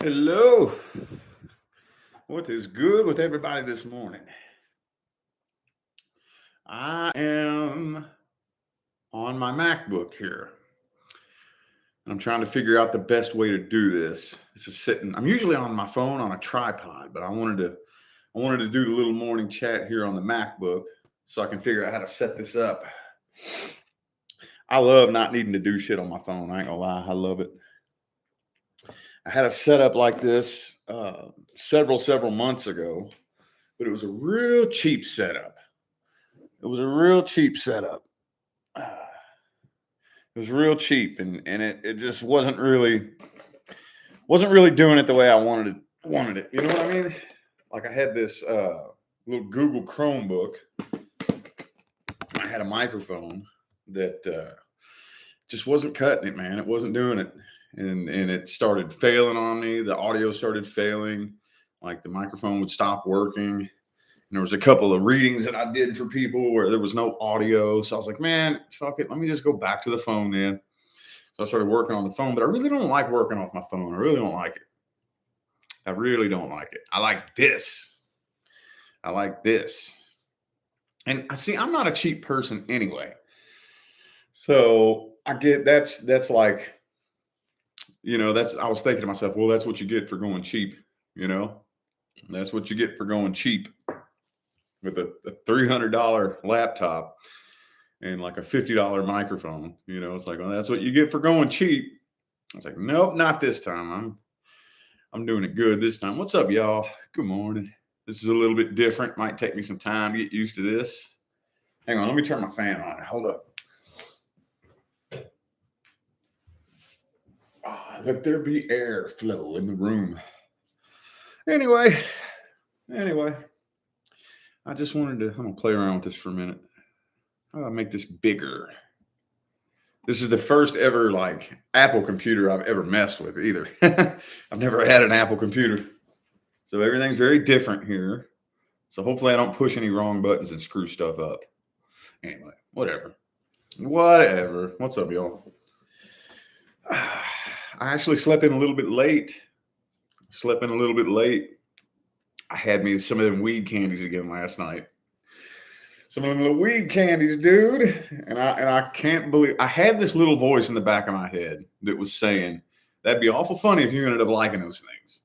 Hello. What is good with everybody this morning? I am on my MacBook here. I'm trying to figure out the best way to do this. This is sitting. I'm usually on my phone on a tripod, but I wanted to do the little morning chat here on the MacBook so I can figure out how to set this up. I love not needing to do shit on my phone. I ain't gonna lie, I love it. I had a setup like this several months ago, but it was a real cheap setup. It was a real cheap setup. Uh, it was real cheap, and it just wasn't really doing it the way I wanted it. You know what I mean? Like I had this little Google Chromebook. I had a microphone that just wasn't cutting it, man. It wasn't doing it, and it started failing on me. The audio started failing. Like the microphone would stop working. And there was a couple of readings that I did for people where there was no audio. So I was like, man, fuck it. Let me just go back to the phone then. So I started working on the phone, but I really don't like working off my phone. I really don't like it. I really don't like it. I like this. I like this. And I see, I'm not a cheap person anyway. So I get that's like, that's I was thinking to myself, well, that's what you get for going cheap, you know? That's what you get for going cheap with a $300 laptop and like a $50 microphone. It's like, well, that's what you get for going cheap. I was like, nope, not this time. I'm doing it good this time. What's up, y'all? Good morning. This is a little bit different. Might take me some time to get used to this. Hang on, let me turn my fan on. Hold up. Let there be air flow in the room. Anyway, anyway, I just wanted to. I'm gonna play around with this for a minute. How do I make this bigger? This is the first ever like Apple computer I've ever messed with either. I've never had an Apple computer. So everything's very different here. So hopefully I don't push any wrong buttons and screw stuff up. Anyway, whatever. Whatever. What's up, y'all? I actually slept in a little bit late. Slept in a little bit late. I had me some of them weed candies again last night. Some of them little weed candies, dude. And I can't believe I had this little voice in the back of my head that was saying, that'd be awful funny if you ended up liking those things.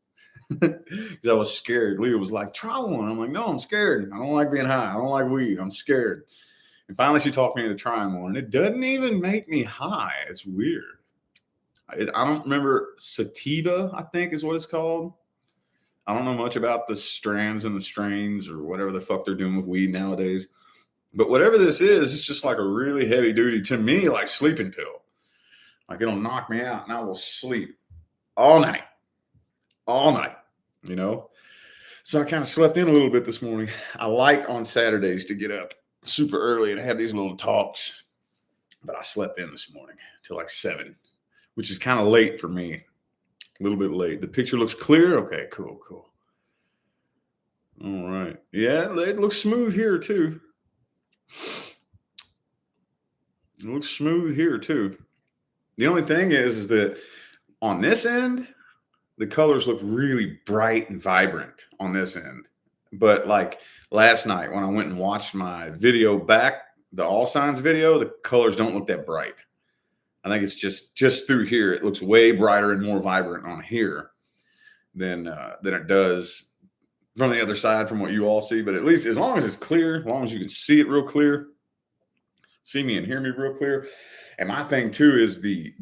Because I was scared. Leah was like, try one. I'm like, no, I'm scared. I don't like being high. I don't like weed. I'm scared. And finally, she talked me into trying one. And it doesn't even make me high. It's weird. I don't remember sativa, I think is what it's called. I don't know much about the strands and the strains or whatever the fuck they're doing with weed nowadays. But whatever this is, it's just like a really heavy duty, to me, like sleeping pill. Like it'll knock me out and I will sleep all night. All night, you know? So I kind of slept in a little bit this morning. I like on Saturdays to get up super early and have these little talks. But I slept in this morning till like 7, which is kind of late for me. A little bit late. The picture looks clear. Okay, cool. All right. Yeah, it looks smooth here too. It looks smooth here too. The only thing is that on this end, the colors look really bright and vibrant on this end. But like last night when I went and watched my video back, the All Signs video, the colors don't look that bright. I think it's just through here. It looks way brighter and more vibrant on here than it does from the other side from what you all see. But at least as long as it's clear, as long as you can see it real clear, see me and hear me real clear. And my thing too is the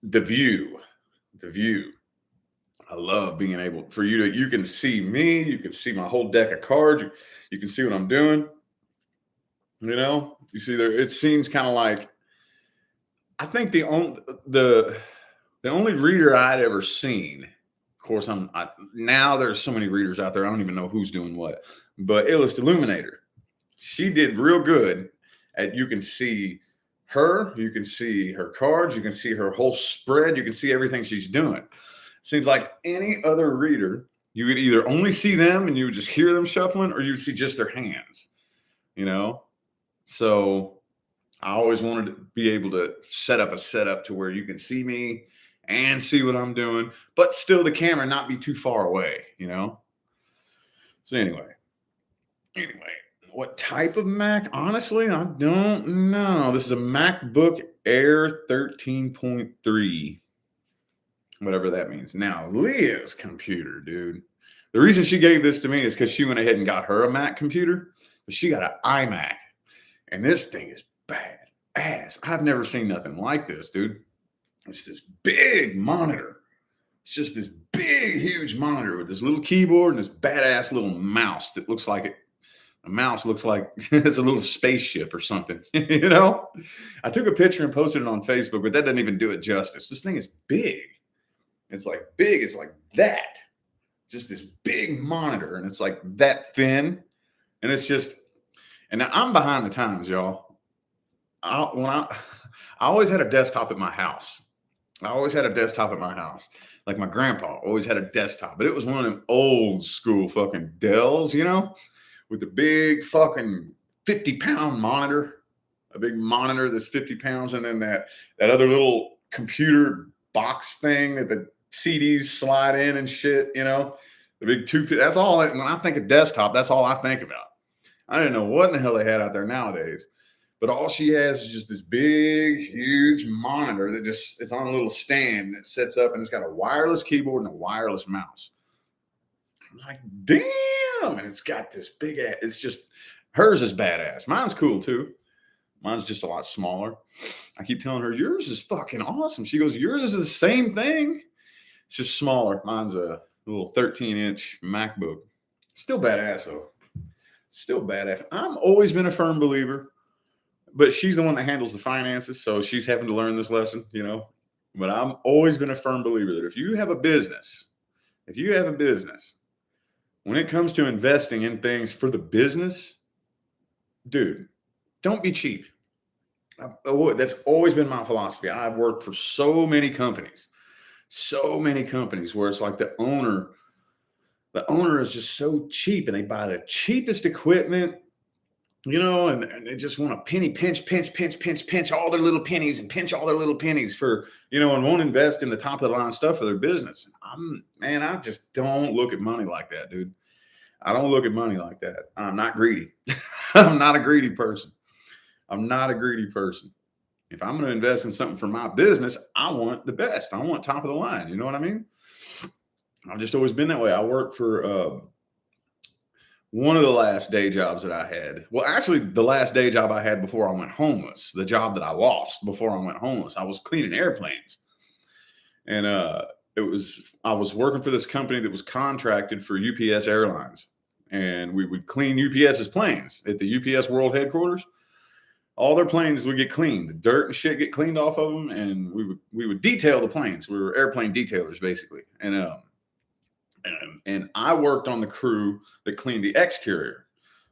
view. The view. I love being able for you can see me, you can see my whole deck of cards, you can see what I'm doing. You see there, it seems kind of like I think the only reader I'd ever seen, of course, now there's so many readers out there, I don't even know who's doing what, but Illust Illuminator, she did real good at you can see her, you can see her cards, you can see her whole spread, you can see everything she's doing. Seems like any other reader, you would either only see them and you would just hear them shuffling, or you would see just their hands, you know? So I always wanted to be able to set up a setup to where you can see me and see what I'm doing, but still the camera not be too far away, you know? So anyway, what type of Mac? Honestly, I don't know. This is a MacBook Air 13.3, whatever that means. Now, Leah's computer, dude. The reason she gave this to me is because she went ahead and got her a Mac computer, but she got an iMac. And this thing is bad ass. I've never seen nothing like this, dude. It's this big monitor. It's just this big, huge monitor with this little keyboard and this badass little mouse that looks like it. A mouse looks like it's a little spaceship or something, you know? I took a picture and posted it on Facebook, but that doesn't even do it justice. This thing is big. It's like big. It's like that. Just this big monitor. And it's like that thin. And it's just, and now I'm behind the times, y'all. I always had a desktop at my house. Like my grandpa always had a desktop, but it was one of them old school fucking Dells, you know, with the big fucking 50-pound monitor, a big monitor that's 50 pounds, and then that other little computer box thing that the CDs slide in and shit, you know, the big two. That's all. When I think of desktop, that's all I think about. I didn't know what in the hell they had out there nowadays. But all she has is just this big, huge monitor that just, it's on a little stand and it sets up and it's got a wireless keyboard and a wireless mouse. I'm like, damn. And it's got this big ass, it's just, hers is badass. Mine's cool too. Mine's just a lot smaller. I keep telling her, yours is fucking awesome. She goes, yours is the same thing. It's just smaller. Mine's a little 13-inch MacBook. Still badass though. Still badass. I've always been a firm believer. But she's the one that handles the finances, so she's having to learn this lesson, you know. But I've always been a firm believer that if you have a business, when it comes to investing in things for the business, dude, don't be cheap. That's always been my philosophy. I've worked for so many companies where it's like the owner is just so cheap and they buy the cheapest equipment. You know, and they just want to pinch all their little pennies and pinch all their little pennies for, you know, and won't invest in the top of the line stuff for their business. I just don't look at money like that, dude. I don't look at money like that. I'm not greedy. I'm not a greedy person. If I'm going to invest in something for my business, I want the best. I want top of the line. You know what I mean? I've just always been that way. I worked for, one of the last day jobs that I had, well, actually, the last day job I had before I went homeless, the job that I lost before I went homeless, I was cleaning airplanes. And I was working for this company that was contracted for UPS Airlines. And we would clean UPS's planes at the UPS World Headquarters. All their planes would get cleaned. The dirt and shit get cleaned off of them. And we would detail the planes. We were airplane detailers, basically. And I worked on the crew that cleaned the exterior.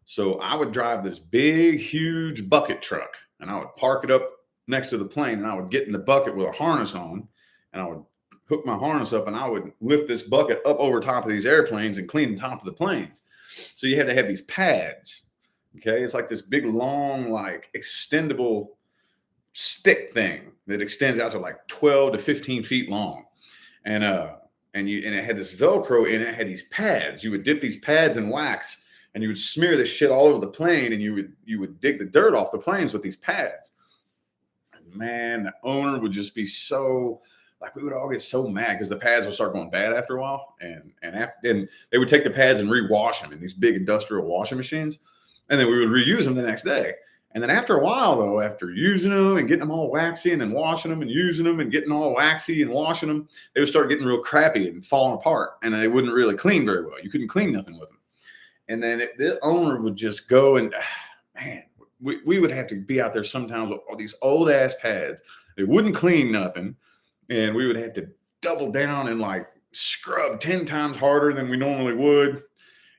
So I would drive this big, huge bucket truck and I would park it up next to the plane and I would get in the bucket with a harness on and I would hook my harness up and I would lift this bucket up over top of these airplanes and clean the top of the planes. So you had to have these pads. Okay. It's like this big, long, like extendable stick thing that extends out to like 12 to 15 feet long. And it had this Velcro and it had these pads. You would dip these pads in wax and you would smear this shit all over the plane and you would dig the dirt off the planes with these pads. And man, the owner would just be so, like, we would all get so mad because the pads would start going bad after a while. And they would take the pads and rewash them in these big industrial washing machines. And then we would reuse them the next day. And then after a while, though, after using them and getting them all waxy and then washing them and using them and getting all waxy and washing them, they would start getting real crappy and falling apart. And they wouldn't really clean very well. You couldn't clean nothing with them. And then the owner would just go and, man, we would have to be out there sometimes with all these old ass pads. They wouldn't clean nothing. And we would have to double down and like scrub 10 times harder than we normally would.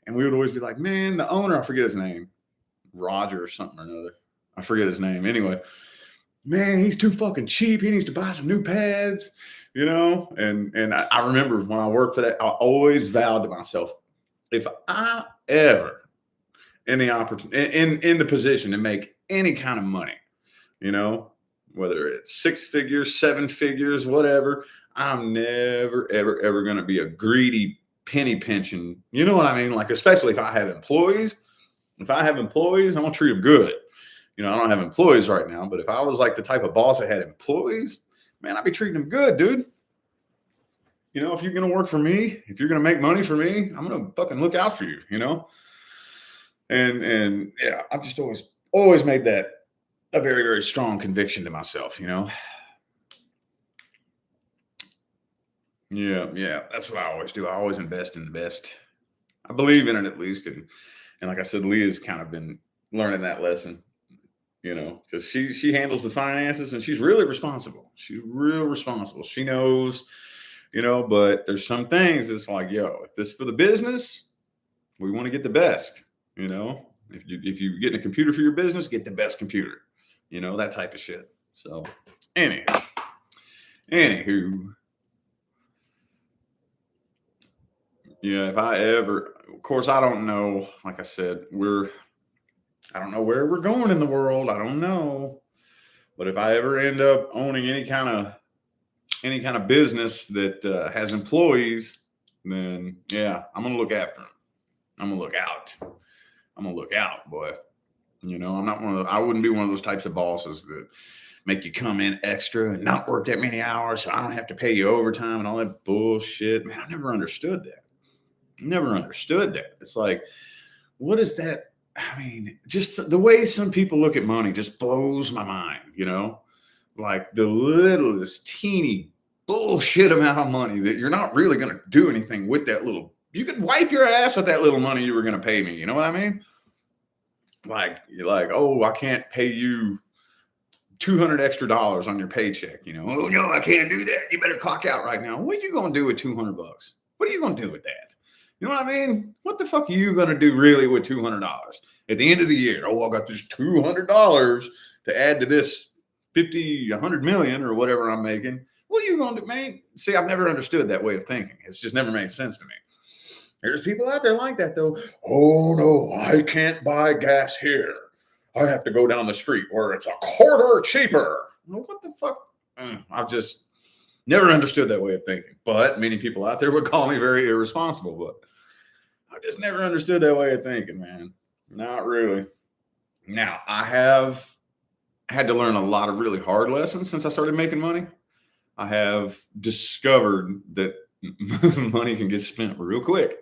And we would always be like, man, the owner, I forget his name, Roger or something or another. I forget his name. Anyway, man, he's too fucking cheap. He needs to buy some new pads, you know? And I remember when I worked for that, I always vowed to myself, if I ever in the opportunity, in the position to make any kind of money, you know, whether it's 6 figures, 7 figures, whatever, I'm never, ever, ever going to be a greedy penny pinching. You know what I mean? Like, especially if I have employees. If I have employees, I'm going to treat them good. You know, I don't have employees right now, but if I was like the type of boss that had employees, man, I'd be treating them good, dude. You know, if you're going to work for me, if you're going to make money for me, I'm going to fucking look out for you, you know? And yeah, I've just always made that a very, very strong conviction to myself, you know? Yeah, that's what I always do. I always invest in the best. I believe in it at least. And like I said, Leah's kind of been learning that lesson, you know, because she handles the finances and she's really responsible. She's real responsible. She knows, you know, but there's some things it's like, yo, if this for the business, we want to get the best, you know. If you get a computer for your business, get the best computer, you know, that type of shit. So anywho, yeah, if I ever, of course, I don't know. Like I said, I don't know where we're going in the world. I don't know. But if I ever end up owning any kind of business that has employees, then yeah, I'm gonna look after them. I'm gonna look out. I'm gonna look out, boy. You know, I'm not one of the, I wouldn't be one of those types of bosses that make you come in extra and not work that many hours so I don't have to pay you overtime and all that bullshit. Man, I never understood that. Never understood that. It's like, what is that? I mean, just the way some people look at money just blows my mind, you know? Like the littlest teeny bullshit amount of money that you're not really going to do anything with that little. You could wipe your ass with that little money you were going to pay me. You know what I mean? Like, you're like, oh, I can't pay you $200 extra on your paycheck. You know, oh no, I can't do that. You better clock out right now. What are you going to do with $200? What are you going to do with that? You know what I mean? What the fuck are you going to do really with $200 at the end of the year? Oh, I got this $200 to add to this 50, 100 million or whatever I'm making. What are you going to do, man? See, I've never understood that way of thinking. It's just never made sense to me. There's people out there like that though. Oh no, I can't buy gas here. I have to go down the street where it's a quarter cheaper. Well, what the fuck? I've just never understood that way of thinking. But many people out there would call me very irresponsible. But I just never understood that way of thinking, man. Not really. Now, I have had to learn a lot of really hard lessons since I started making money. I have discovered that money can get spent real quick.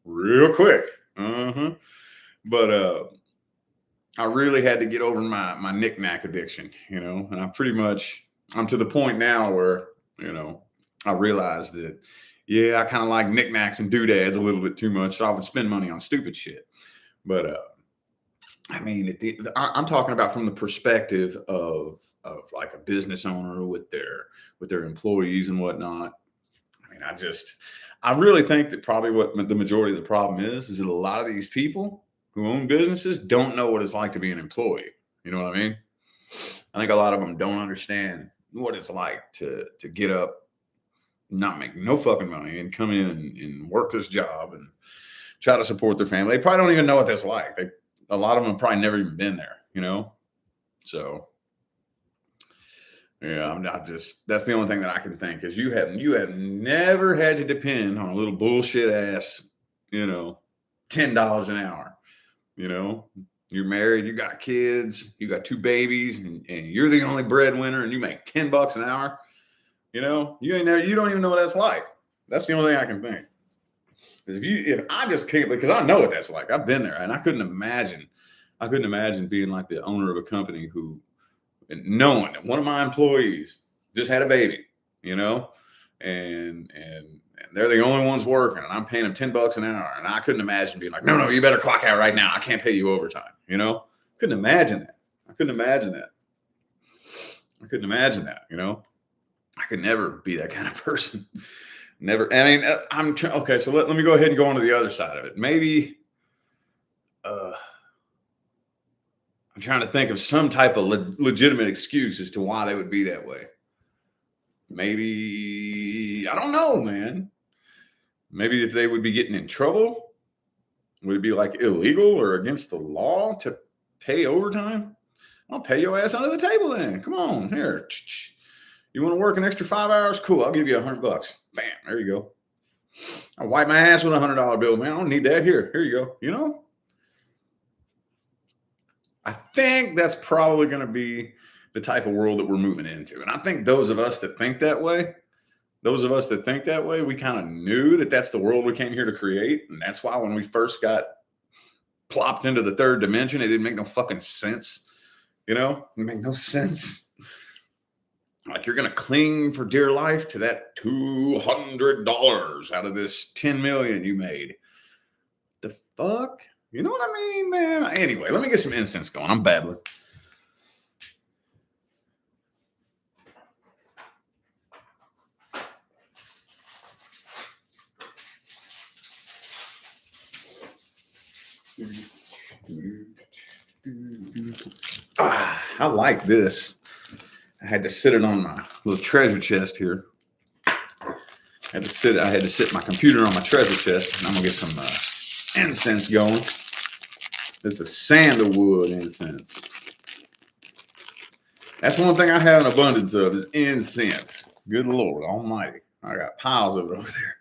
Real quick. But I really had to get over my knick-knack addiction, you know, and I'm to the point now where, you know, I realized that, yeah, I kind of like knickknacks and doodads a little bit too much. So I would spend money on stupid shit. But I mean, I'm talking about from the perspective of like a business owner with their employees and whatnot. I mean, I really think that probably what the majority of the problem is that a lot of these people who own businesses don't know what it's like to be an employee. You know what I mean? I think a lot of them don't understand what it's like to get up, not make no fucking money, and come in and work this job and try to support their family. They probably don't even know what that's like. A lot of them have probably never even been there, you know? So yeah, I'm not just, that's the only thing that I can think is you have never had to depend on a little bullshit ass, you know, $10 an hour, you know, you're married, you got kids, you got two babies and you're the only breadwinner and you make $10 an hour, you know, you ain't there. You don't even know what that's like. That's the only thing I can think. Because if I just can't, because I know what that's like. I've been there and I couldn't imagine being like the owner of a company who, and knowing that one of my employees just had a baby, you know, and they're the only ones working, and I'm paying them $10 an hour, and I couldn't imagine being like, no, you better clock out right now. I can't pay you overtime, you know. Couldn't imagine that. I couldn't imagine that, you know. I could never be that kind of person. Never. I mean, okay. So let me go ahead and go on to the other side of it. Maybe. I'm trying to think of some type of legitimate excuse as to why they would be that way. Maybe, I don't know, man. Maybe if they would be getting in trouble, would it be like illegal or against the law to pay overtime? I'll pay your ass under the table then. Come on, here. You want to work an extra 5 hours? Cool. I'll give you $100. Bam. There you go. I wipe my ass with $100 bill, man. I don't need that. Here you go. You know, I think that's probably going to be the type of world that we're moving into. And I think those of us that think that way, we kind of knew that that's the world we came here to create. And that's why when we first got plopped into the third dimension, it didn't make no fucking sense. You know, it made no sense. Like you're going to cling for dear life to that $200 out of this 10 million you made. The fuck? You know what I mean, man? Anyway, let me get some incense going. I'm babbling. I like this. I had to sit it on my little treasure chest here. I had to sit my computer on my treasure chest, and I'm gonna get some incense going. This is sandalwood incense. That's one thing I have an abundance of is incense. Good Lord Almighty. I got piles of it over there.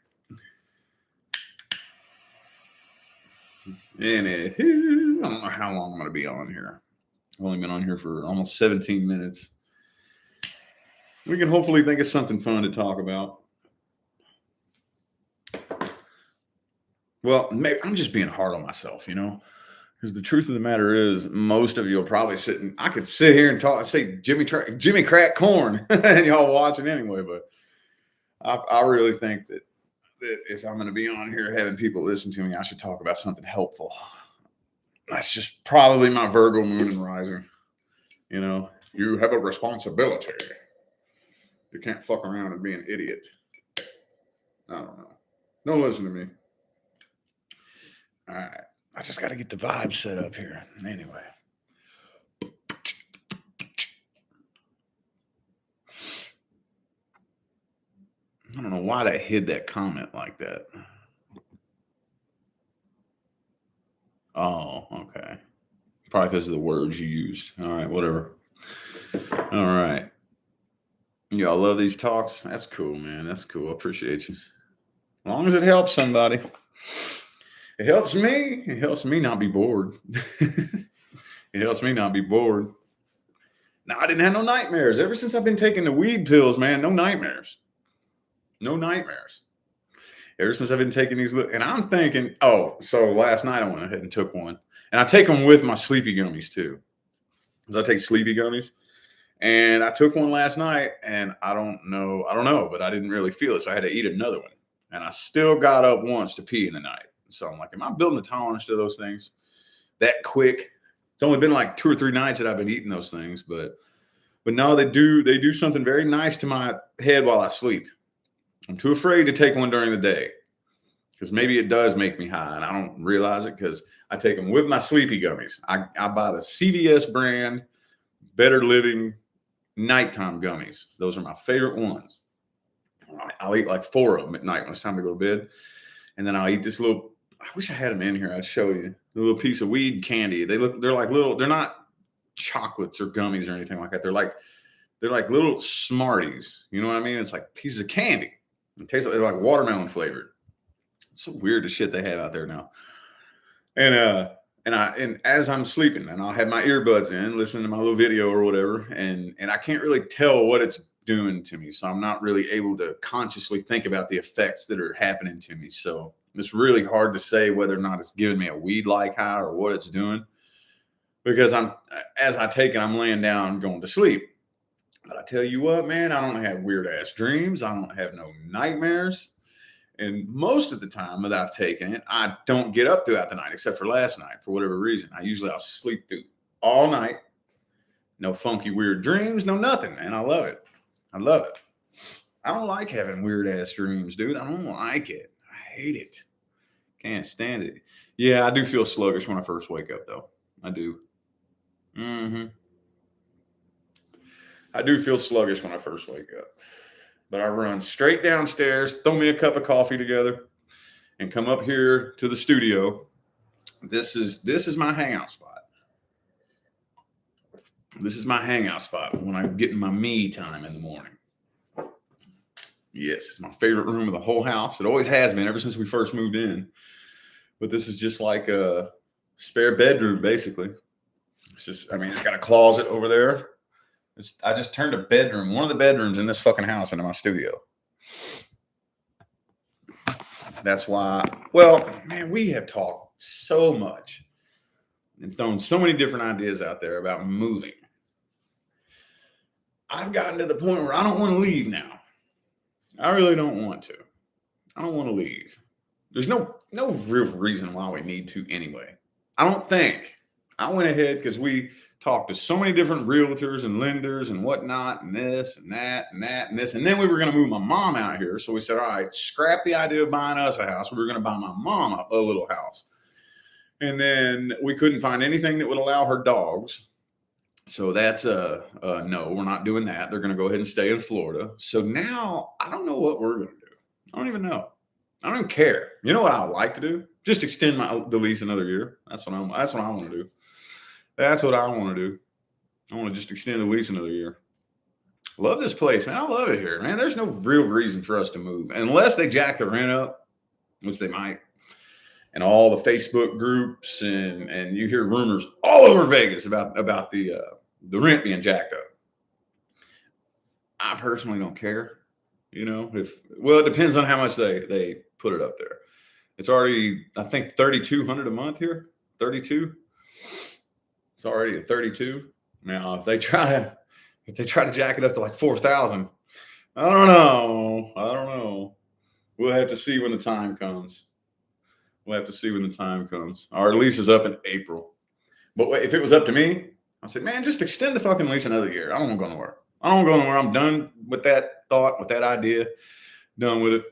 Anywho, I don't know how long I'm going to be on here. I've only been on here for almost 17 minutes. We can hopefully think of something fun to talk about. Well, maybe I'm just being hard on myself, you know, because the truth of the matter is most of you will probably I could sit here and talk, say Jimmy crack corn and y'all watching anyway. But I really think that if I'm going to be on here having people listen to me, I should talk about something helpful. That's just probably my Virgo moon and rising. You know, you have a responsibility. You can't fuck around and be an idiot. I don't know. Don't listen to me. All right. I just got to get the vibe set up here. Anyway. I don't know why that hid that comment like that. Oh, okay. Probably because of the words you used. All right, whatever. All right. Y'all love these talks? That's cool, man. That's cool. I appreciate you. As long as it helps somebody. It helps me. It helps me not be bored. It helps me not be bored. Now, I didn't have no nightmares. Ever since I've been taking the weed pills, man, no nightmares. No nightmares. Ever since I've been taking these, and I'm thinking, so last night I went ahead and took one, and I take them with my sleepy gummies too, because I take sleepy gummies, and I took one last night, and I don't know, but I didn't really feel it, so I had to eat another one, and I still got up once to pee in the night. So I'm like, am I building a tolerance to those things that quick? It's only been like 2 or 3 nights that I've been eating those things, but no, they do something very nice to my head while I sleep. I'm too afraid to take one during the day because maybe it does make me high and I don't realize it because I take them with my sleepy gummies. I buy the CVS brand Better Living nighttime gummies. Those are my favorite ones. I'll eat like 4 of them at night when it's time to go to bed. And then I'll eat this little, I wish I had them in here. I'd show you a little piece of weed candy. They're like little, they're not chocolates or gummies or anything like that. They're like little Smarties. You know what I mean? It's like pieces of candy. It tastes like watermelon flavored. It's so weird the shit they have out there now. And as I'm sleeping, and I'll have my earbuds in, listening to my little video or whatever, and I can't really tell what it's doing to me. So I'm not really able to consciously think about the effects that are happening to me. So it's really hard to say whether or not it's giving me a weed-like high or what it's doing. Because as I take it, I'm laying down going to sleep. But I tell you what, man, I don't have weird ass dreams. I don't have no nightmares. And most of the time that I've taken it, I don't get up throughout the night, except for last night, for whatever reason. I'll sleep through all night. No funky, weird dreams, no nothing, man. I love it. I love it. I don't like having weird ass dreams, dude. I don't like it. I hate it. Can't stand it. Yeah, I do feel sluggish when I first wake up, though. I do. I do feel sluggish when I first wake up. But I run straight downstairs, throw me a cup of coffee together, and come up here to the studio. This is my hangout spot. This is my hangout spot when I'm getting my me time in the morning. Yes, it's my favorite room of the whole house. It always has been ever since we first moved in. But this is just like a spare bedroom, basically. It's just, I mean, it's got a closet over there. I just turned a bedroom, one of the bedrooms in this fucking house, into my studio. That's why, well, man, we have talked so much and thrown so many different ideas out there about moving. I've gotten to the point where I don't want to leave now. I really don't want to. I don't want to leave. There's no real reason why we need to anyway. I don't think. I went ahead because we talked to so many different realtors and lenders and whatnot, and this and that and that and this. And then we were going to move my mom out here. So we said, all right, scrap the idea of buying us a house. We were going to buy my mom a little house. And then we couldn't find anything that would allow her dogs. So that's no, we're not doing that. They're going to go ahead and stay in Florida. So now I don't know what we're going to do. I don't even know. I don't even care. You know what I would like to do? Just extend the lease another year. That's what I want to do. That's what I want to do. I want to just extend the lease another year. Love this place, man. I love it here, man. There's no real reason for us to move unless they jack the rent up, which they might. And all the Facebook groups and you hear rumors all over Vegas about the rent being jacked up. I personally don't care. You know, it depends on how much they put it up there. It's already, I think, $3,200 a month here. 32. It's already at 32. Now, if they try to jack it up to like 4,000, I don't know. We'll have to see when the time comes. Our lease is up in April. But if it was up to me, I said, man, just extend the fucking lease another year. I don't want to go nowhere. I'm done with that thought, with that idea. Done with it.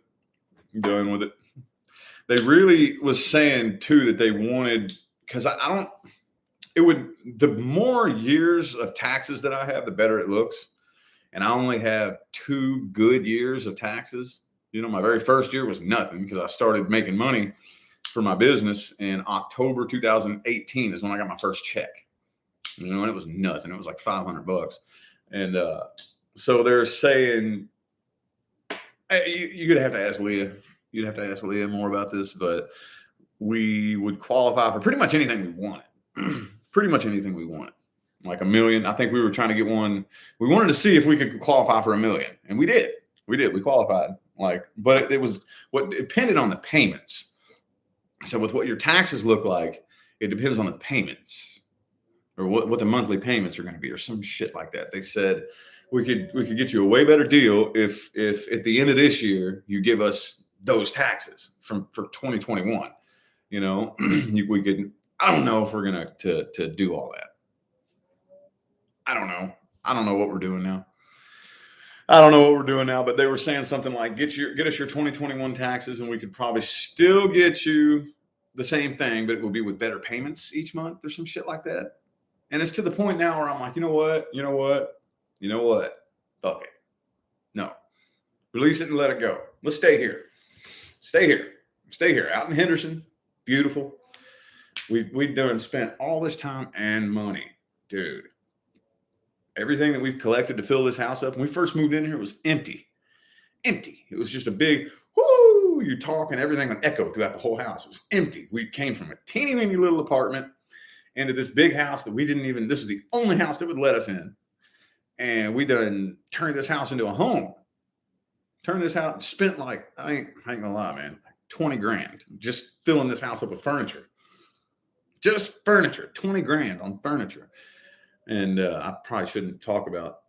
They really was saying too that they wanted, because the more years of taxes that I have, the better it looks. And I only have 2 good years of taxes. You know, my very first year was nothing because I started making money for my business in October 2018 is when I got my first check. You know, and it was nothing. It was like $500. And so they're saying, you'd have to ask Leah. You'd have to ask Leah more about this, but we would qualify for pretty much anything we wanted. Like $1 million. I think we were trying to get one. We wanted to see if we could qualify for $1 million, and we did. We qualified. But it was what depended on the payments. So with what your taxes look like, it depends on the payments or what the monthly payments are going to be or some shit like that. They said we could get you a way better deal if at the end of this year you give us those taxes for 2021. You know, we could. I don't know if we're gonna to do all that. I don't know what we're doing now. But they were saying something like, get us your 2021 taxes, and we could probably still get you the same thing, but it will be with better payments each month or some shit like that. And it's to the point now where I'm like, you know what? Fuck it. No. Release it and let it go. Let's stay here. Out in Henderson. Beautiful. We've spent all this time and money, dude. Everything that we've collected to fill this house up. When we first moved in here, it was empty. It was just a big, whoo, you talk and everything would echo throughout the whole house. It was empty. We came from a teeny weeny little apartment into this big house that this is the only house that would let us in. And we done turned this house into a home. Spent like, I ain't gonna lie, man, $20,000 just filling this house up with furniture. Just furniture, $20,000 on furniture. And I probably shouldn't talk about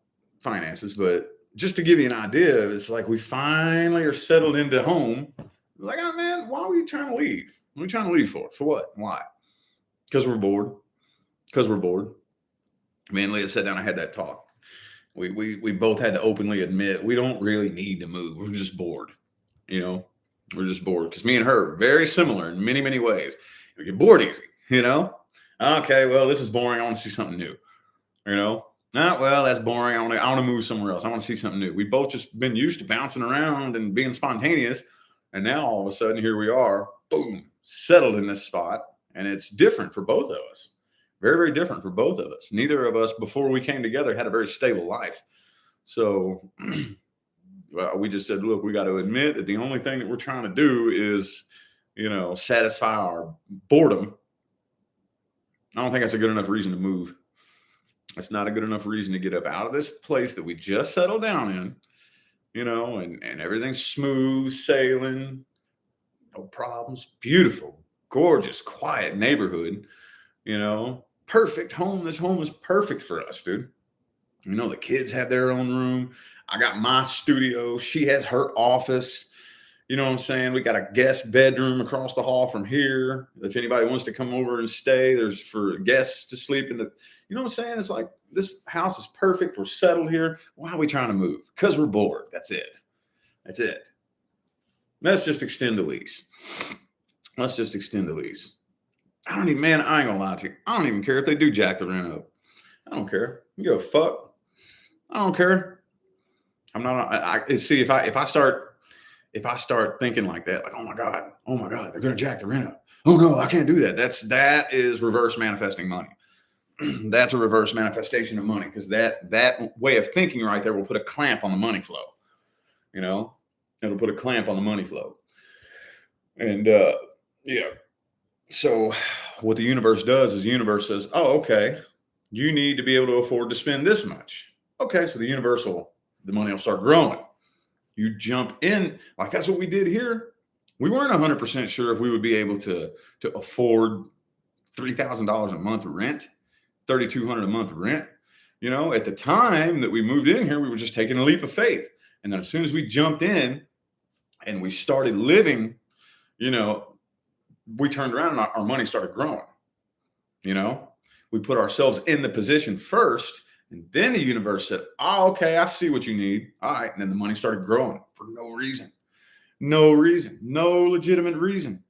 finances, but just to give you an idea, it's like we finally are settled into home. Like, oh man, why were you trying to leave? What are you trying to leave for? For what? Why? Because we're bored. Me and Leah sat down and had that talk. We both had to openly admit we don't really need to move. We're just bored. You know, we're just bored because me and her are very similar in many, many ways. We get bored easy, you know? Okay, well, this is boring. I want to see something new. You know? Well, that's boring. I want to move somewhere else. I want to see something new. We've both just been used to bouncing around and being spontaneous. And now all of a sudden here we are, boom, settled in this spot. And it's different for both of us. Very, very different for both of us. Neither of us, before we came together, had a very stable life. So Well, we just said, look, we got to admit that the only thing that we're trying to do is, satisfy our boredom. I don't think that's a good enough reason to move. That's not a good enough reason to get up out of this place that we just settled down in, and everything's smooth sailing, no problems, beautiful, gorgeous, quiet neighborhood, perfect home. This home is perfect for us, dude. The kids have their own room. I got my studio. She has her office. You know what I'm saying? We got a guest bedroom across the hall from here. If anybody wants to come over and stay, there's for guests to sleep in the, you know what I'm saying? It's like this house is perfect. We're settled here. Why are we trying to move? Because we're bored. That's it. That's it. Let's just extend the lease. Let's just extend the lease. I ain't gonna lie to you. I don't even care if they do jack the rent up. I don't care. You go fuck. I don't care. I'm not. I see if I start thinking like that, like oh my god, they're gonna jack the rent up. Oh no, I can't do that. That is reverse manifesting money. That's a reverse manifestation of money because that way of thinking right there will put a clamp on the money flow. It'll put a clamp on the money flow. And yeah. So what the universe does is the universe says, oh, okay, you need to be able to afford to spend this much. Okay, so the money will start growing. You jump in, like that's what we did here. We weren't 100% sure if we would be able to afford $3,000 a month rent, $3,200 a month rent. At the time that we moved in here, we were just taking a leap of faith. And then as soon as we jumped in and we started living, we turned around and our money started growing. We put ourselves in the position first, and then the universe said, oh, okay, I see what you need. All right. And then the money started growing for no reason, no legitimate reason.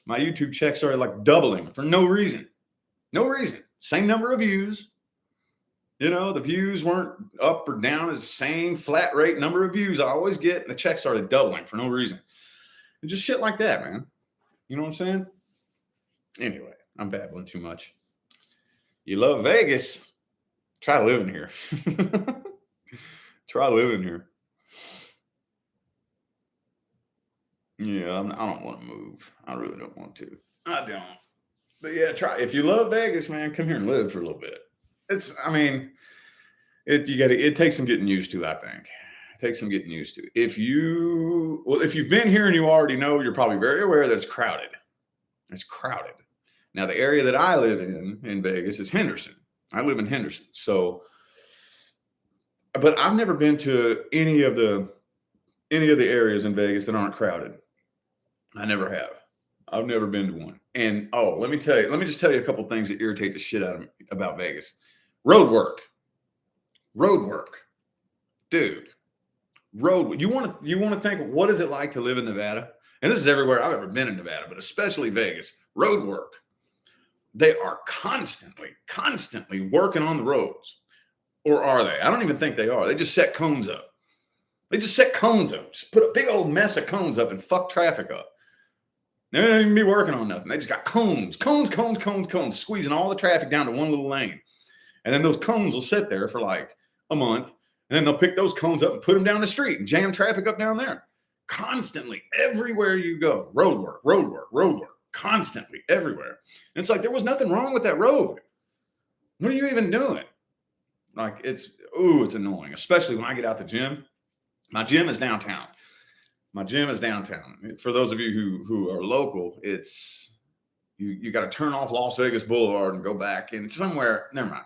My YouTube check started like doubling for no reason, same number of views. The views weren't up or down, as the same flat rate number of views I always get. And the check started doubling for no reason. And just shit like that, man. You know what I'm saying? Anyway, I'm babbling too much. You love Vegas? Try living here. Try living here. Yeah, I don't want to move. I really don't want to. I don't. But yeah, try. If you love Vegas, man, come here and live for a little bit. It takes some getting used to, I think. It takes some getting used to. If you've been here and you already know, you're probably very aware that it's crowded. It's crowded. Now, the area that I live in Vegas is Henderson. I live in Henderson. So, but I've never been to any of the areas in Vegas that aren't crowded. I never have. I've never been to one. And let me just tell you a couple things that irritate the shit out of me about Vegas. Road work. Dude. You want to think, what is it like to live in Nevada? And this is everywhere I've ever been in Nevada, but especially Vegas. Road work. They are constantly working on the roads. Or are they? I don't even think they are. They just set cones up. Just put a big old mess of cones up and fuck traffic up. They don't even be working on nothing. They just got cones, squeezing all the traffic down to one little lane. And then those cones will sit there for like a month. And then they'll pick those cones up and put them down the street and jam traffic up down there. Constantly, everywhere you go. Road work. Constantly, everywhere. And it's like, there was nothing wrong with that road. What are you even doing? Like, it's annoying, especially when I get out the gym. My gym is downtown. For those of you who are local, it's you got to turn off Las Vegas Boulevard and go back in somewhere. Never mind.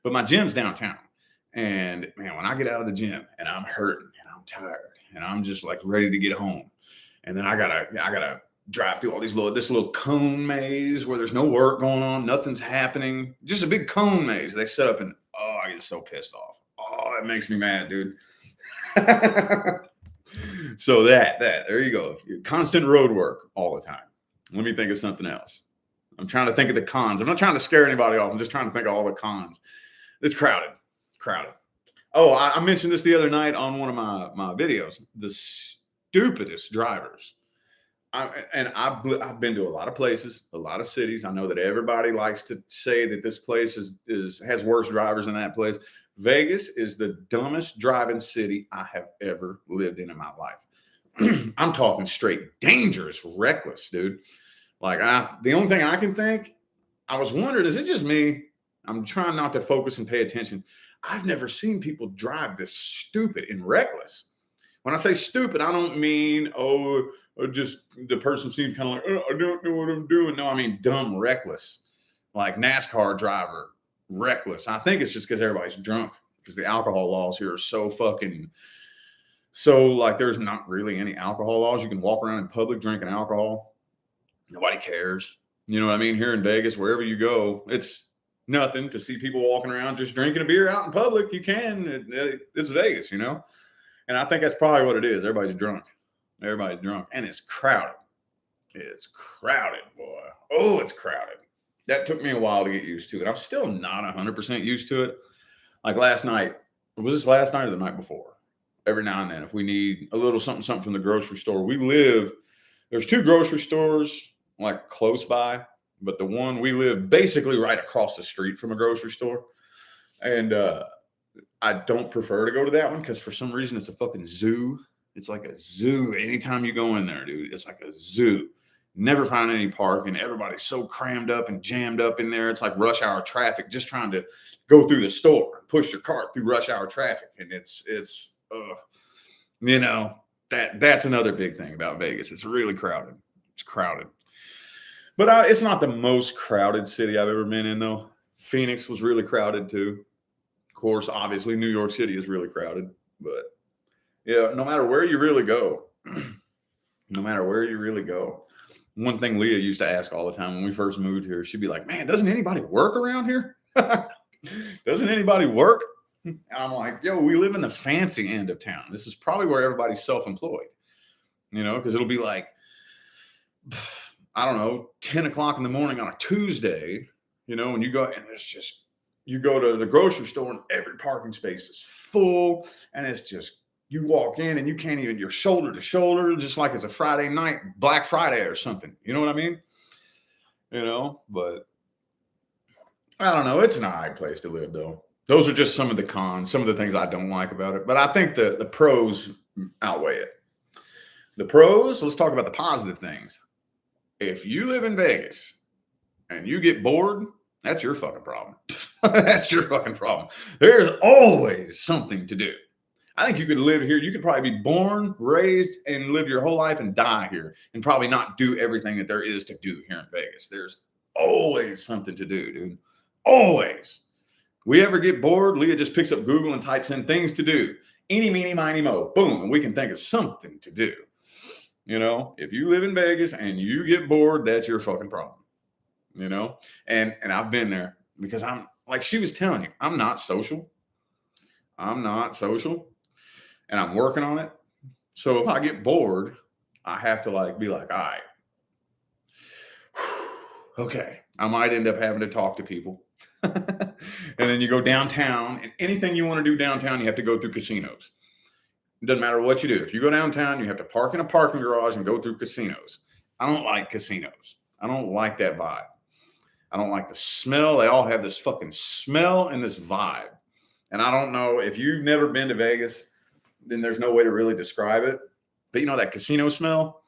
But my gym's downtown. And man, when I get out of the gym and I'm hurting and I'm tired and I'm just like ready to get home, and then I gotta drive through all this little cone maze where there's no work going on, nothing's happening, just a big cone maze they set up, and I get so pissed off. It makes me mad, dude. So there you go. Constant road work all the time. Let me think of something else. I'm trying to think of the cons. I'm not trying to scare anybody off. I'm just trying to think of all the cons. It's crowded. Oh, I mentioned this the other night on one of my videos. The stupidest drivers. I've been to a lot of places, a lot of cities. I know that everybody likes to say that this place has worse drivers than that place. Vegas is the dumbest driving city I have ever lived in my life. I'm talking straight dangerous, reckless, dude. Like, the only thing I can think, I was wondering, is it just me? I'm trying not to focus and pay attention. I've never seen people drive this stupid and reckless. When I say stupid, I don't mean, just the person seems kind of like, I don't know what I'm doing. No, I mean dumb, reckless, like NASCAR driver, reckless. I think it's just because everybody's drunk, because the alcohol laws here are so like there's not really any alcohol laws. You can walk around in public drinking alcohol. Nobody cares. You know what I mean? Here in Vegas, wherever you go, it's nothing to see people walking around just drinking a beer out in public. You can. It's Vegas, And I think that's probably what it is. Everybody's drunk. Everybody's drunk. And it's crowded. It's crowded, boy. Oh, it's crowded. That took me a while to get used to it. I'm still not 100% used to it. Like last night, was this last night or the night before? Every now and then, if we need a little something from the grocery store, there's 2 grocery stores like close by, but the one we live basically right across the street from a grocery store. And I don't prefer to go to that one because for some reason it's a fucking zoo. It's like a zoo. Anytime you go in there, dude, it's like a zoo. Never find any parking. Everybody's so crammed up and jammed up in there. It's like rush hour traffic, just trying to go through the store and push your cart through rush hour traffic. And that's another big thing about Vegas. It's really crowded. It's crowded. But it's not the most crowded city I've ever been in, though. Phoenix was really crowded, too. Of course, obviously, New York City is really crowded. But, yeah, no matter where you really go, one thing Leah used to ask all the time when we first moved here, she'd be like, man, doesn't anybody work around here? Doesn't anybody work? And I'm like, yo, we live in the fancy end of town. This is probably where everybody's self-employed, because it'll be like, I don't know, 10 o'clock in the morning on a Tuesday, and you go, and it's just, you go to the grocery store and every parking space is full. And it's just, you walk in and you can't even, you're shoulder to shoulder, just like it's a Friday night, Black Friday or something. You know what I mean? But I don't know. It's an all right place to live, though. Those are just some of the cons, some of the things I don't like about it. But I think the pros outweigh it. The pros, let's talk about the positive things. If you live in Vegas and you get bored, that's your fucking problem. That's your fucking problem. There's always something to do. I think you could live here. You could probably be born, raised, and live your whole life and die here and probably not do everything that there is to do here in Vegas. There's always something to do, dude. Always. We ever get bored, Leah just picks up Google and types in things to do. Eeny, meeny, miny, mo. Boom. And we can think of something to do. If you live in Vegas and you get bored, that's your fucking problem. And I've been there because I'm like she was telling you, I'm not social. And I'm working on it. So if I get bored, I have to be like, all right, okay, I might end up having to talk to people. And then you go downtown, and anything you want to do downtown, you have to go through casinos. It doesn't matter what you do. If you go downtown, you have to park in a parking garage and go through casinos. I don't like casinos. I don't like that vibe. I don't like the smell. They all have this fucking smell and this vibe. And I don't know, if you've never been to Vegas, then there's no way to really describe it. But that casino smell,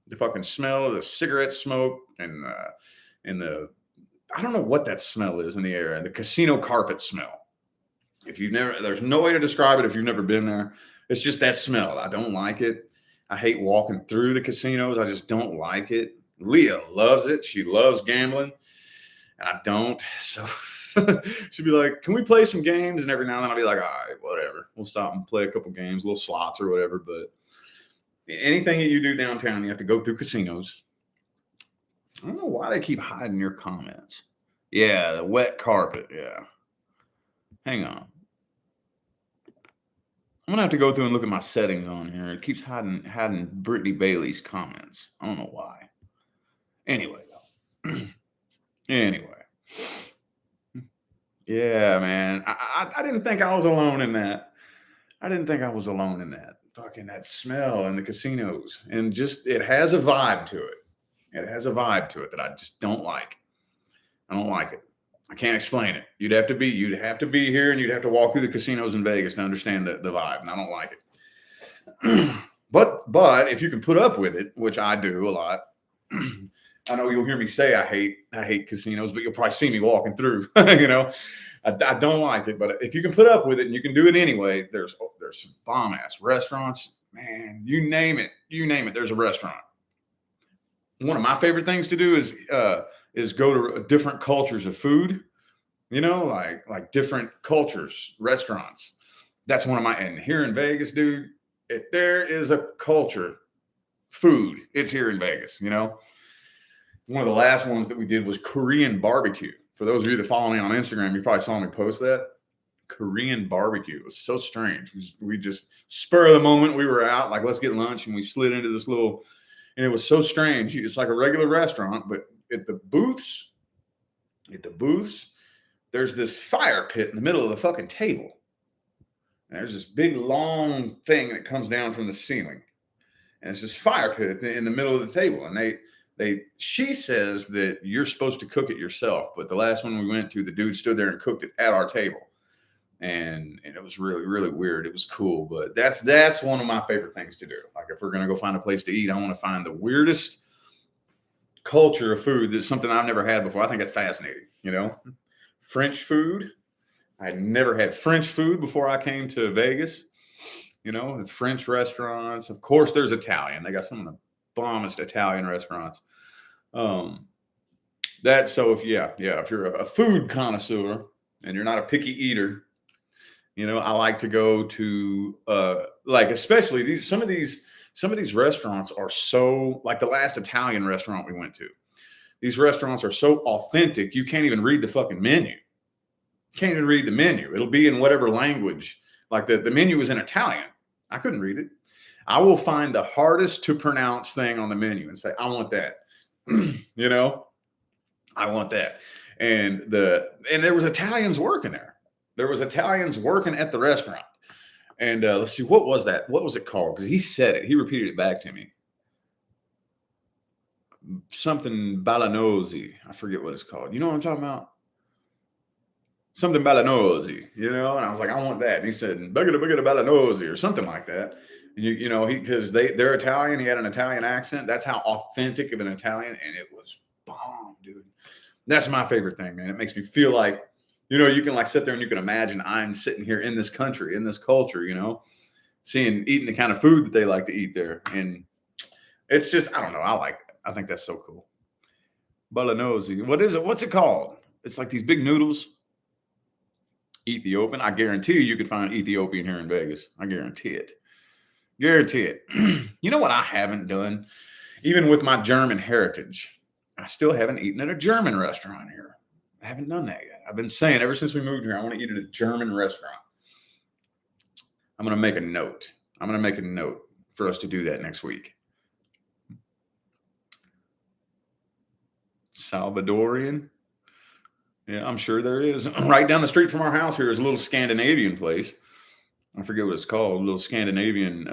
the fucking smell of the cigarette smoke and the I don't know what that smell is in the air, and the casino carpet smell. There's no way to describe it if you've never been there. It's just that smell. I don't like it. I hate walking through the casinos. I just don't like it. Leah loves it. She loves gambling, and I don't. So she'd be like, can we play some games? And every now and then I'll be like, all right, whatever. We'll stop and play a couple games, little slots or whatever. But anything that you do downtown, you have to go through casinos. I don't know why they keep hiding your comments. Yeah, the wet carpet. Yeah. Hang on. I'm going to have to go through and look at my settings on here. It keeps hiding Brittany Bailey's comments. I don't know why. Anyway, though. Anyway. Yeah, man. I didn't think I was alone in that. Fucking that smell in the casinos. And just, it has a vibe to it. It has a vibe to it that I just don't like. I don't like it. I can't explain it. You'd have to be here, and you'd have to walk through the casinos in Vegas to understand the vibe. And I don't like it. but if you can put up with it, which I do a lot, I know you'll hear me say I hate casinos, but you'll probably see me walking through. I don't like it, but if you can put up with it and you can do it anyway, there's some bomb ass restaurants, man. You name it, there's a restaurant. One of my favorite things to do is go to different cultures of food. Like different cultures, restaurants. That's one of my. And here in Vegas, dude, if there is a culture, food, it's here in Vegas. One of the last ones that we did was Korean barbecue. For those of you that follow me on Instagram, you probably saw me post that. Korean barbecue. It was so strange. We just spur of the moment. We were out, like, let's get lunch, and we slid into this little, and it was so strange. It's like a regular restaurant, but at the booths, there's this fire pit in the middle of the fucking table. And there's this big long thing that comes down from the ceiling, and it's this fire pit in the middle of the table. And she says that you're supposed to cook it yourself, but the last one we went to, the dude stood there and cooked it at our table, and it was really, really weird. It was cool, but that's one of my favorite things to do. Like, if we're gonna go find a place to eat, I want to find the weirdest culture of food. That's something I've never had before. I think that's fascinating. French food. I had never had French food before I came to Vegas. French restaurants. Of course, there's Italian. They got some of the bombest Italian restaurants. If you're a food connoisseur and you're not a picky eater, I like to go to especially some of these restaurants are so, like the last Italian restaurant we went to. These restaurants are so authentic, you can't even read the fucking menu. You can't even read the menu. It'll be in whatever language. Like the menu is in Italian. I couldn't read it. I will find the hardest to pronounce thing on the menu and say, I want that. I want that. And there was Italians working there. There was Italians working at the restaurant. And let's see, what was that? What was it called? Because he said it. He repeated it back to me. Something Balanosi. I forget what it's called. You know what I'm talking about? Something Balanosi, and I was like, I want that. And he said, Bugga Balanosi, or something like that. And because they're Italian, he had an Italian accent. That's how authentic of an Italian, and it was bomb, dude. That's my favorite thing, man. It makes me feel like, you can like sit there and you can imagine I'm sitting here in this country, in this culture, eating the kind of food that they like to eat there. And it's just, I don't know. I like that. I think that's so cool. Balanosi. What is it? What's it called? It's like these big noodles. Ethiopian. I guarantee you could find Ethiopian here in Vegas. I guarantee it. Guarantee it. You know what I haven't done? Even with my German heritage, I still haven't eaten at a German restaurant here. I haven't done that yet. I've been saying ever since we moved here, I want to eat at a German restaurant. I'm going to make a note. For us to do that next week. Salvadorian. Yeah, I'm sure there is. Right down the street from our house here is a little Scandinavian place. I forget what it's called. A little Scandinavian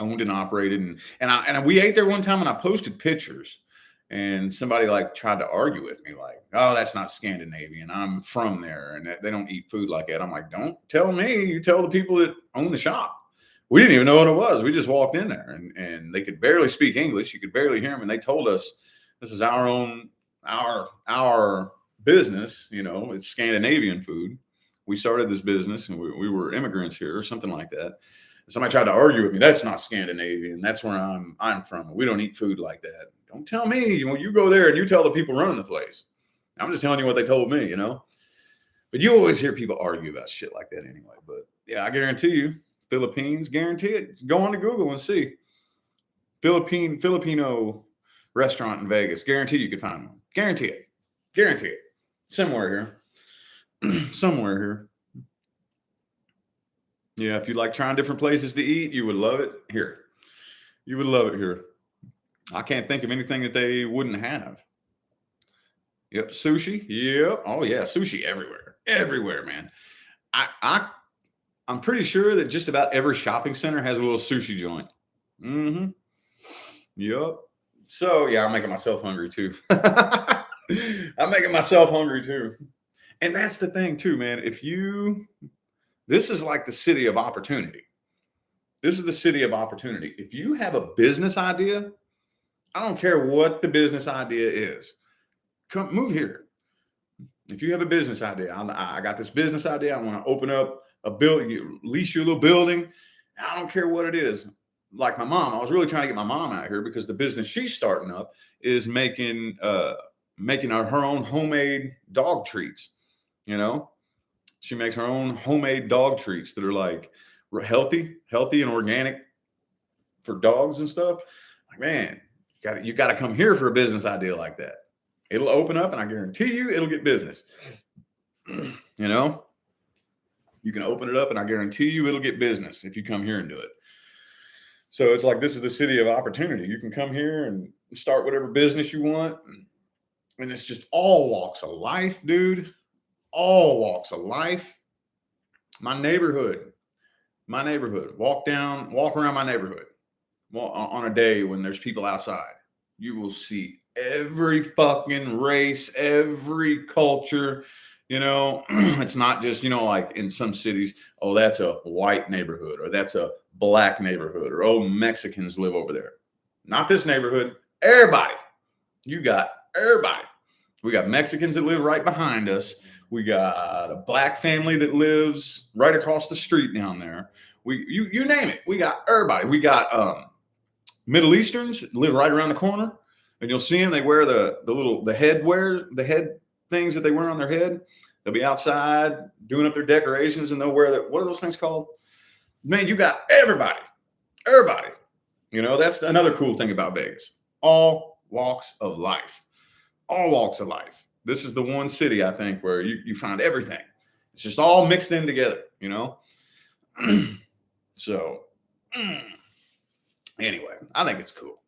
owned and operated. And we ate there one time, and I posted pictures. And somebody like tried to argue with me, like, oh, that's not Scandinavian. I'm from there, and they don't eat food like that. I'm like, don't tell me. You tell the people that own the shop. We didn't even know what it was. We just walked in there, and they could barely speak English. You could barely hear them. And they told us this is our business. It's Scandinavian food. We started this business, and we were immigrants here, or something like that. Somebody tried to argue with me. That's not Scandinavian. That's where I'm from. We don't eat food like that. Don't tell me. You go there and you tell the people running the place. I'm just telling you what they told me. But you always hear people argue about shit like that anyway. But yeah, I guarantee you, Philippines, guarantee it. Go on to Google and see Filipino restaurant in Vegas. Guarantee you could find one. Guarantee it. Somewhere here. Yeah, if you like trying different places to eat, you would love it here. I can't think of anything that they wouldn't have. Yep, sushi. Yep. Oh yeah, sushi everywhere, man. I'm pretty sure that just about every shopping center has a little sushi joint. Mm-hmm. Yep. So yeah, I'm making myself hungry too. I'm making myself hungry too. And that's the thing too, man. This is like the city of opportunity. This is the city of opportunity. If you have a business idea, I don't care what the business idea is. Come move here. If you have a business idea, I got this business idea. I want to open up a building, lease you a little building. I don't care what it is. Like my mom, I was really trying to get my mom out here because the business she's starting up is making her own homemade dog treats. You know, she makes her own homemade dog treats that are like healthy and organic for dogs and stuff. Like, man, you got to come here for a business idea like that. It'll open up, and I guarantee you, it'll get business. You know, you can open it up, and I guarantee you, it'll get business if you come here and do it. So it's like this is the city of opportunity. You can come here and start whatever business you want, and it's just all walks of life, dude. All walks of life. My neighborhood. Walk around my neighborhood on a day when there's people outside. You will see every fucking race, every culture. You know, it's not just, like in some cities, oh, that's a white neighborhood or that's a black neighborhood or, oh, Mexicans live over there. Not this neighborhood. Everybody. You got everybody. We got Mexicans that live right behind us. We got a black family that lives right across the street down there. You name it. We got everybody. We got Middle Easterns that live right around the corner, and you'll see them. They wear the head things that they wear on their head. They'll be outside doing up their decorations, and they'll wear what are those things called? Man, you got everybody. Everybody. That's another cool thing about Vegas. All walks of life. All walks of life. This is the one city, I think, where you find everything. It's just all mixed in together, So, anyway, I think it's cool.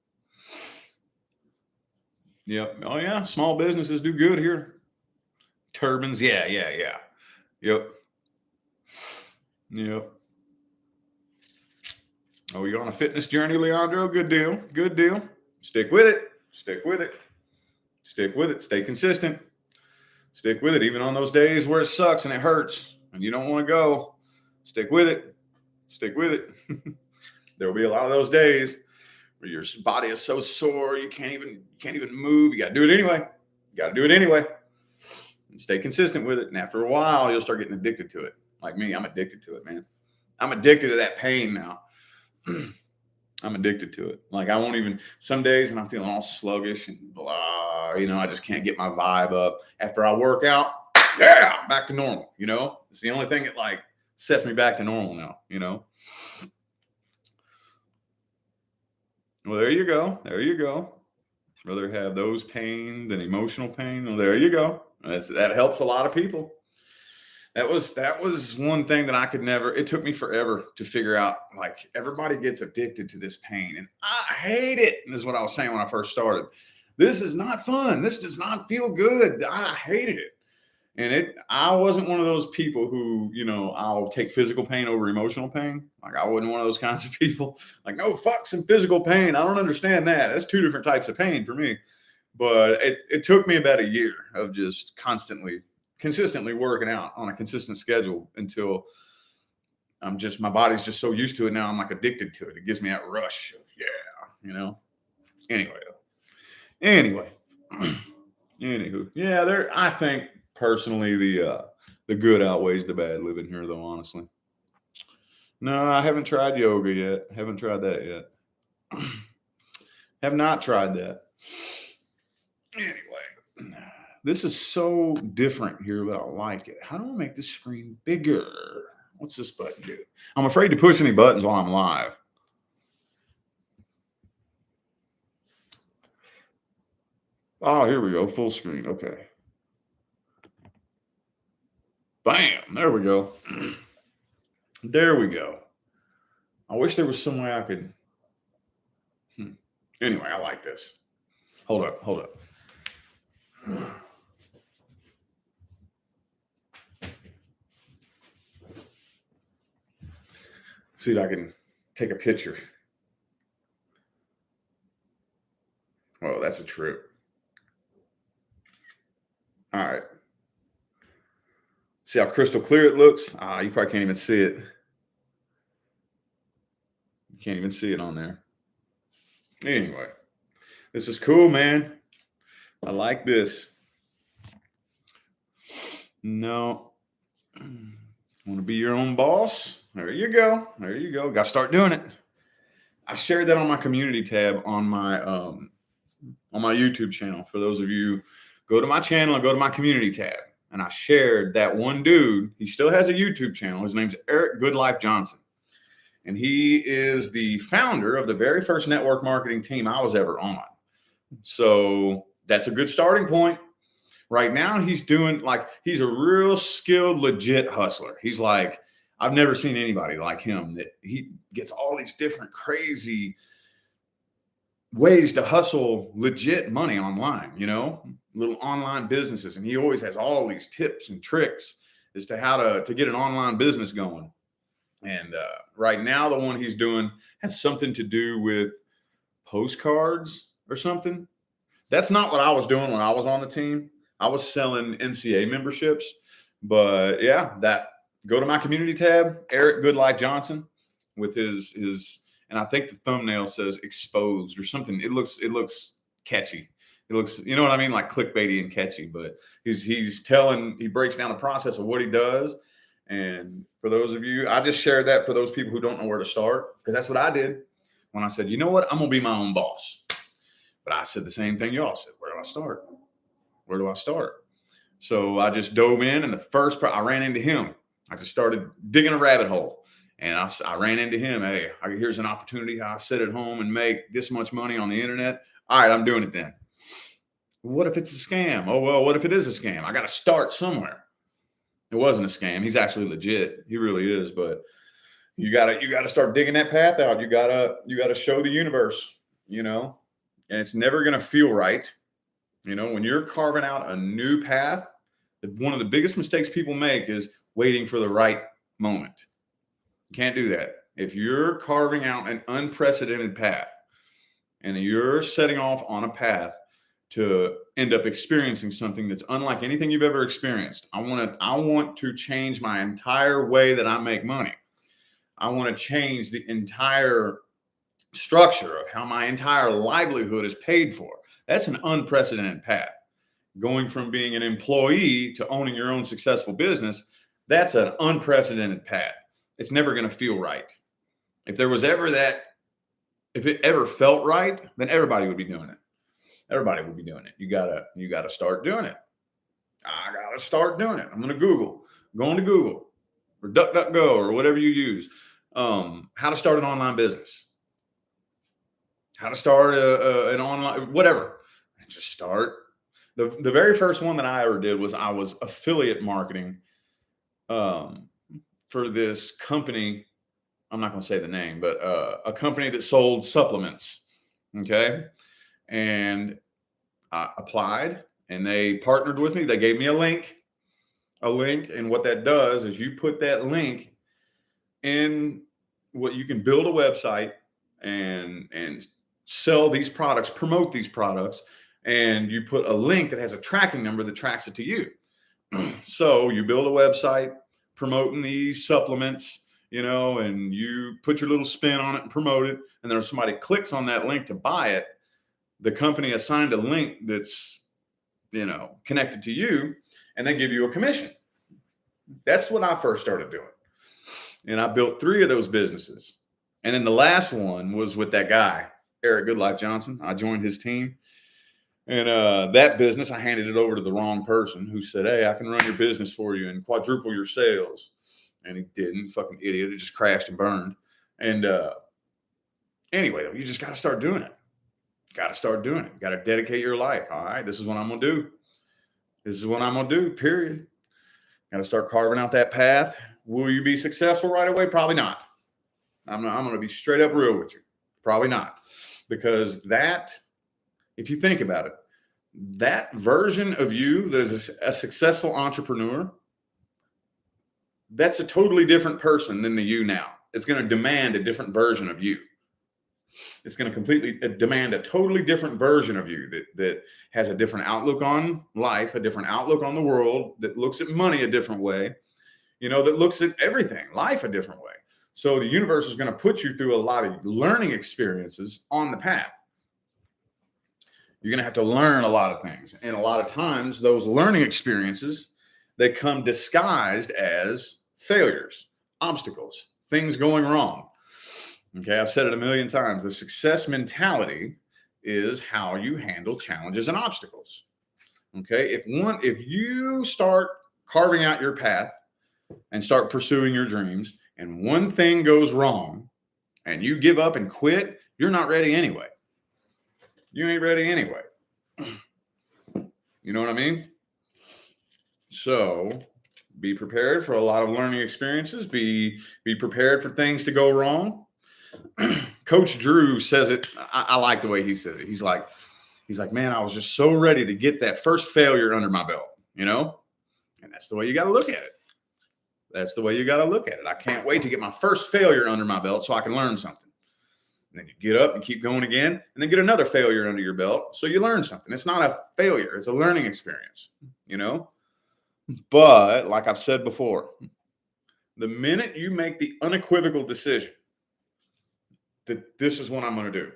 Yep. Oh, yeah. Small businesses do good here. Turbines. Yeah. Yep. Oh, you're on a fitness journey, Leandro? Good deal. Stick with it. Stay consistent. Stick with it, even on those days where it sucks and it hurts and you don't want to go. Stick with it. There will be a lot of those days where your body is so sore you can't even move. You got to do it anyway. And stay consistent with it, and after a while, you'll start getting addicted to it. Like me, I'm addicted to it, man. I'm addicted to that pain now. I'm addicted to it. Like I won't even, some days and I'm feeling all sluggish and blah, I just can't get my vibe up. After I work out, yeah, back to normal, It's the only thing that like sets me back to normal now, Well, there you go. Rather have those pain than emotional pain. Well, there you go. That helps a lot of people. That was one thing that I could never, it took me forever to figure out, like everybody gets addicted to this pain and I hate it. And this is what I was saying when I first started. This is not fun. This does not feel good. I hated it. And I wasn't one of those people who, I'll take physical pain over emotional pain. Like I wasn't one of those kinds of people. Like, no, fuck some physical pain. I don't understand that. That's two different types of pain for me. But it took me about a year of just consistently working out on a consistent schedule until my body's just so used to it now. I'm like addicted to it. It gives me that rush of, Anyway. Anywho, yeah, I think personally the good outweighs the bad living here, though, honestly. No, I haven't tried yoga yet. Haven't tried that yet. Have not tried that. Anyway, this is so different here, but I like it. How do I make this screen bigger? What's this button do? I'm afraid to push any buttons while I'm live. Oh, here we go. Full screen. Okay. Bam. There we go. There we go. I wish there was some way I could. Anyway, I like this. Hold up. See if I can take a picture. Oh, that's a trip. All right. See how crystal clear it looks? You probably can't even see it. You can't even see it on there. Anyway, this is cool, man. I like this. No. Want to be your own boss? There you go. There you go. Got to start doing it. I shared that on my community tab on my YouTube channel. For those of you, go to my channel and go to my community tab. And I shared that one dude. He still has a YouTube channel. His name's Eric Goodlife Johnson. And he is the founder of the very first network marketing team I was ever on. So that's a good starting point. Right now, he's a real skilled, legit hustler. He's like, I've never seen anybody like him, that he gets all these different crazy ways to hustle legit money online, little online businesses. And he always has all these tips and tricks as to how to get an online business going. And right now, the one he's doing has something to do with postcards or something. That's not what I was doing when I was on the team. I was selling MCA memberships. But yeah, go to my community tab, Eric Goodlife Johnson, with his and I think the thumbnail says exposed or something. It looks catchy. It looks, you know what I mean, like clickbaity and catchy. But he breaks down the process of what he does. And for those of you, I just shared that for those people who don't know where to start, because that's what I did when I said, you know what, I'm gonna be my own boss. But I said the same thing y'all said. Where do I start? Where do I start? So I just dove in, and I ran into him. I just started digging a rabbit hole, and I ran into him. Hey, here's an opportunity. I sit at home and make this much money on the internet. All right, I'm doing it then. What if it's a scam? Oh, well, what if it is a scam? I got to start somewhere. It wasn't a scam. He's actually legit. He really is. But you gotta start digging that path out. You gotta show the universe, and it's never gonna feel right. When you're carving out a new path, one of the biggest mistakes people make is waiting for the right moment. You can't do that. If you're carving out an unprecedented path and you're setting off on a path to end up experiencing something that's unlike anything you've ever experienced, I want to change my entire way that I make money. I want to change the entire structure of how my entire livelihood is paid for. That's an unprecedented path. Going from being an employee to owning your own successful business, that's an unprecedented path. It's never going to feel right. If it ever felt right, then everybody would be doing it. Everybody would be doing it. You gotta start doing it. I gotta start doing it. I'm going to Google or DuckDuckGo or whatever you use. How to start an online business. How to start an online, whatever. And just start. The very first one that I ever did was I was affiliate marketing for this company. I'm not going to say the name, but a company that sold supplements. Okay. And I applied and they partnered with me. They gave me a link. And what that does is you put that link in what you can build a website and sell these products, promote these products. And you put a link that has a tracking number that tracks it to you. So you build a website promoting these supplements, and you put your little spin on it and promote it. And then if somebody clicks on that link to buy it, the company assigned a link that's, connected to you, and they give you a commission. That's what I first started doing. And I built 3 of those businesses. And then the last one was with that guy, Eric Goodlife Johnson. I joined his team. And that business, I handed it over to the wrong person who said, hey, I can run your business for you and quadruple your sales. And he didn't. Fucking idiot. It just crashed and burned. And anyway, you just got to start doing it. Got to start doing it. Got to dedicate your life. All right, this is what I'm going to do. This is what I'm going to do, period. Got to start carving out that path. Will you be successful right away? Probably not. I'm going to be straight up real with you. Probably not. Because if you think about it, that version of you that is a successful entrepreneur, that's a totally different person than the you now. It's going to demand a different version of you. It's going to completely demand a totally different version of you that has a different outlook on life, a different outlook on the world, that looks at money a different way, that looks at everything, life a different way. So the universe is going to put you through a lot of learning experiences on the path. You're going to have to learn a lot of things. And a lot of times those learning experiences, they come disguised as failures, obstacles, things going wrong. Okay, I've said it a million times. The success mentality is how you handle challenges and obstacles. Okay, if you start carving out your path and start pursuing your dreams, and one thing goes wrong and you give up and quit, you're not ready anyway. You ain't ready anyway. You know what I mean? So be prepared for a lot of learning experiences. Be prepared for things to go wrong. Coach Drew says it. I like the way he says it. He's like, man, I was just so ready to get that first failure under my belt, and that's the way you got to look at it. That's the way you got to look at it. I can't wait to get my first failure under my belt so I can learn something. And then you get up and keep going again, and then get another failure under your belt so you learn something. It's not a failure. It's a learning experience, But like I've said before, the minute you make the unequivocal decision that this is what I'm going to do,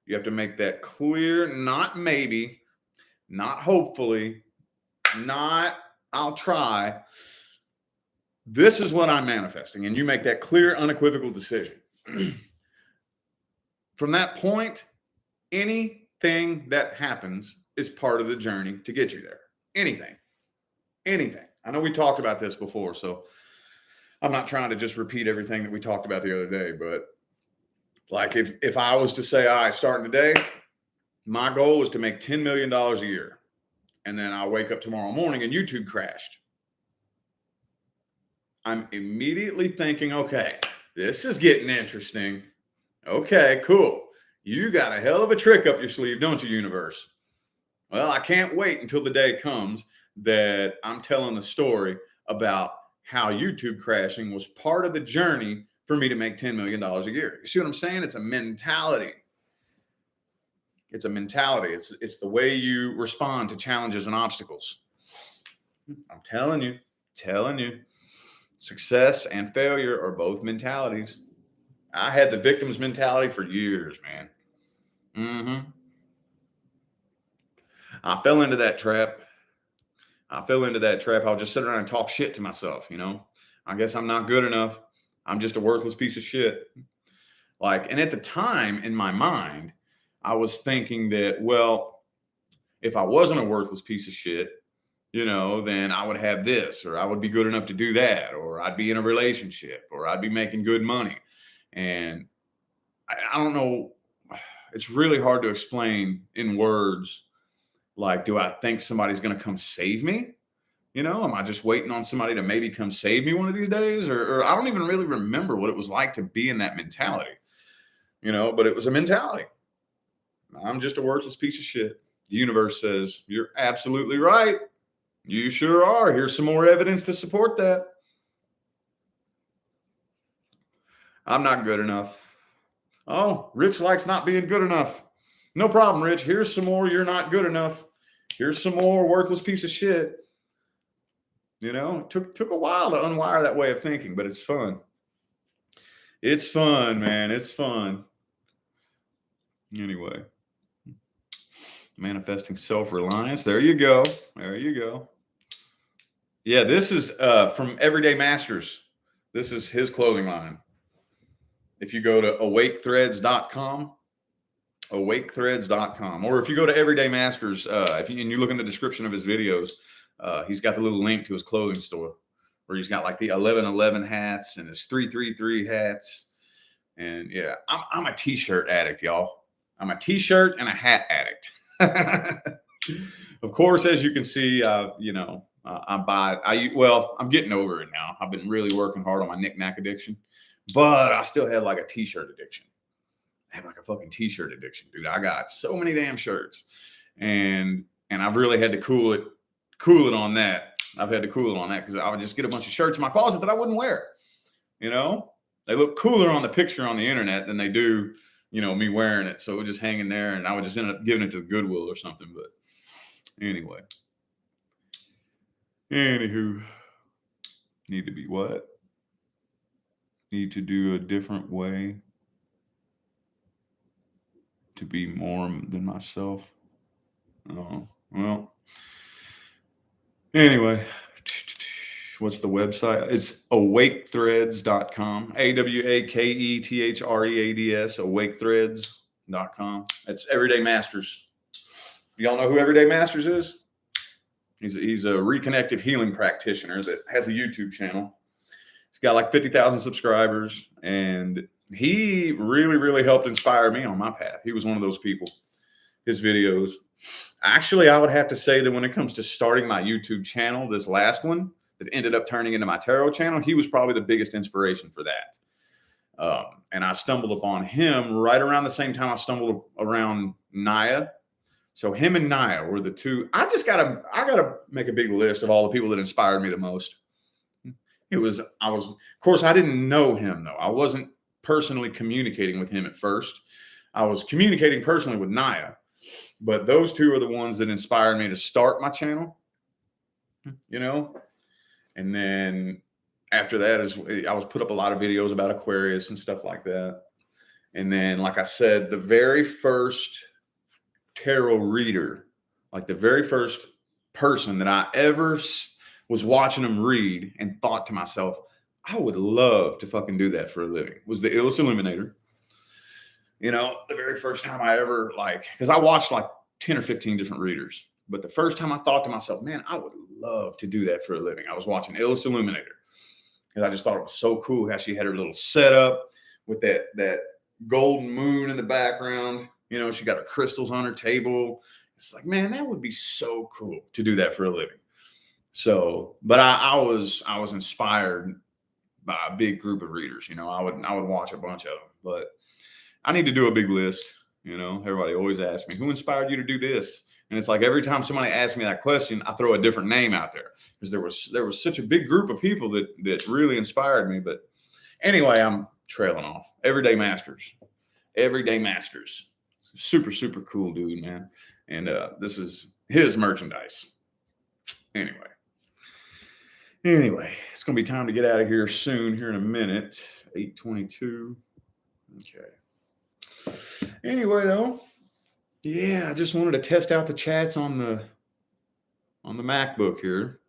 you have to make that clear, not maybe, not hopefully, not I'll try. This is what I'm manifesting. And you make that clear, unequivocal decision. From that point, anything that happens is part of the journey to get you there. Anything. I know we talked about this before, so I'm not trying to just repeat everything that we talked about the other day, but like if I was to say, all right, starting today, my goal is to make $10 million a year. And then I wake up tomorrow morning and YouTube crashed. I'm immediately thinking, okay, this is getting interesting. Okay, cool. You got a hell of a trick up your sleeve, don't you, universe? Well, I can't wait until the day comes that I'm telling the story about how YouTube crashing was part of the journey for me to make $10 million a year. You see what I'm saying? It's a mentality. It's a mentality. It's the way you respond to challenges and obstacles. I'm telling you, success and failure are both mentalities. I had the victim's mentality for years, man. I fell into that trap. I would just sit around and talk shit to myself, I guess I'm not good enough. I'm just a worthless piece of shit. And at the time in my mind, I was thinking that, well, if I wasn't a worthless piece of shit, then I would have this, or I would be good enough to do that, or I'd be in a relationship, or I'd be making good money. And I don't know. It's really hard to explain in words. Do I think somebody's going to come save me? Am I just waiting on somebody to maybe come save me one of these days? Or I don't even really remember what it was like to be in that mentality, but it was a mentality. I'm just a worthless piece of shit. The universe says, you're absolutely right. You sure are. Here's some more evidence to support that. I'm not good enough. Oh, Rich likes not being good enough. No problem, Rich. Here's some more. You're not good enough. Here's some more worthless piece of shit. It took a while to unwire that way of thinking, but it's fun. It's fun, man. It's fun. Anyway, manifesting self-reliance. There you go. Yeah, this is from Everyday Masters. This is his clothing line. If you go to awakethreads.com, or if you go to Everyday Masters, and you look in the description of his videos, he's got the little link to his clothing store where he's got the 1111 hats and his 333 hats. And yeah, I'm a t-shirt addict, y'all. I'm a t-shirt and a hat addict. Of course, as you can see, I'm getting over it now. I've been really working hard on my knick-knack addiction, but I still had a t-shirt addiction. I have a fucking t-shirt addiction, dude. I got so many damn shirts, and I've really had to cool it on that. I've had to cool it on that because I would just get a bunch of shirts in my closet that I wouldn't wear. They look cooler on the picture on the internet than they do me wearing it. So it was just hanging there, and I would just end up giving it to the Goodwill or something. But anyway, anywho, need to be what? Need to do a different way to be more than myself. Oh, well. Anyway, what's the website? It's awakethreads.com. AWAKETHREADS, awakethreads.com. It's Everyday Masters. Y'all know who Everyday Masters is? He's a reconnective healing practitioner that has a YouTube channel. He's got like 50,000 subscribers, and he really, really helped inspire me on my path. He was one of those people. His videos. Actually, I would have to say that when it comes to starting my YouTube channel, this last one that ended up turning into my tarot channel, he was probably the biggest inspiration for that. And I stumbled upon him right around the same time I stumbled around Naya. So him and Naya were the two. I gotta make a big list of all the people that inspired me the most. Of course, I didn't know him though. I wasn't personally communicating with him at first. I was communicating personally with Naya, but those two are the ones that inspired me to start my channel, and then after that I was put up a lot of videos about Aquarius and stuff like that. And then, like I said, the very first tarot reader, like the very first person that I ever was watching them read and thought to myself, I would love to fucking do that for a living, was the Illust Illuminator. The very first time I ever, because I watched like 10 or 15 different readers, but the first time I thought to myself, man, I would love to do that for a living, I was watching Illust Illuminator, because I just thought it was so cool how she had her little setup with that golden moon in the background. She got her crystals on her table. It's like, man, that would be so cool to do that for a living. So, but I was inspired by a big group of readers. I would watch a bunch of them, but I need to do a big list. Everybody always asks me, who inspired you to do this? And it's like every time somebody asks me that question, I throw a different name out there, because there was such a big group of people that really inspired me. But anyway, I'm trailing off. Everyday Masters. Super, super cool dude, man. And this is his merchandise. Anyway, it's going to be time to get out of here soon, here in a minute. 8:22. Okay. Anyway, though, yeah, I just wanted to test out the chats on the MacBook here.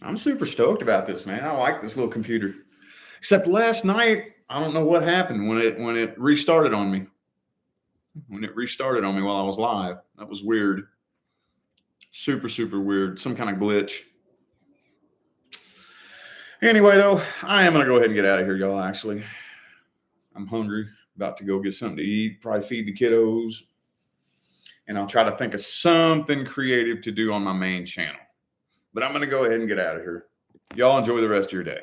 I'm super stoked about this, man. I like this little computer. Except last night, I don't know what happened when it restarted on me. When it restarted on me while I was live. That was weird. Super, super weird. Some kind of glitch. Anyway, though, I am going to go ahead and get out of here, y'all, actually. I'm hungry. About to go get something to eat. Probably feed the kiddos. And I'll try to think of something creative to do on my main channel. But I'm going to go ahead and get out of here. Y'all enjoy the rest of your day.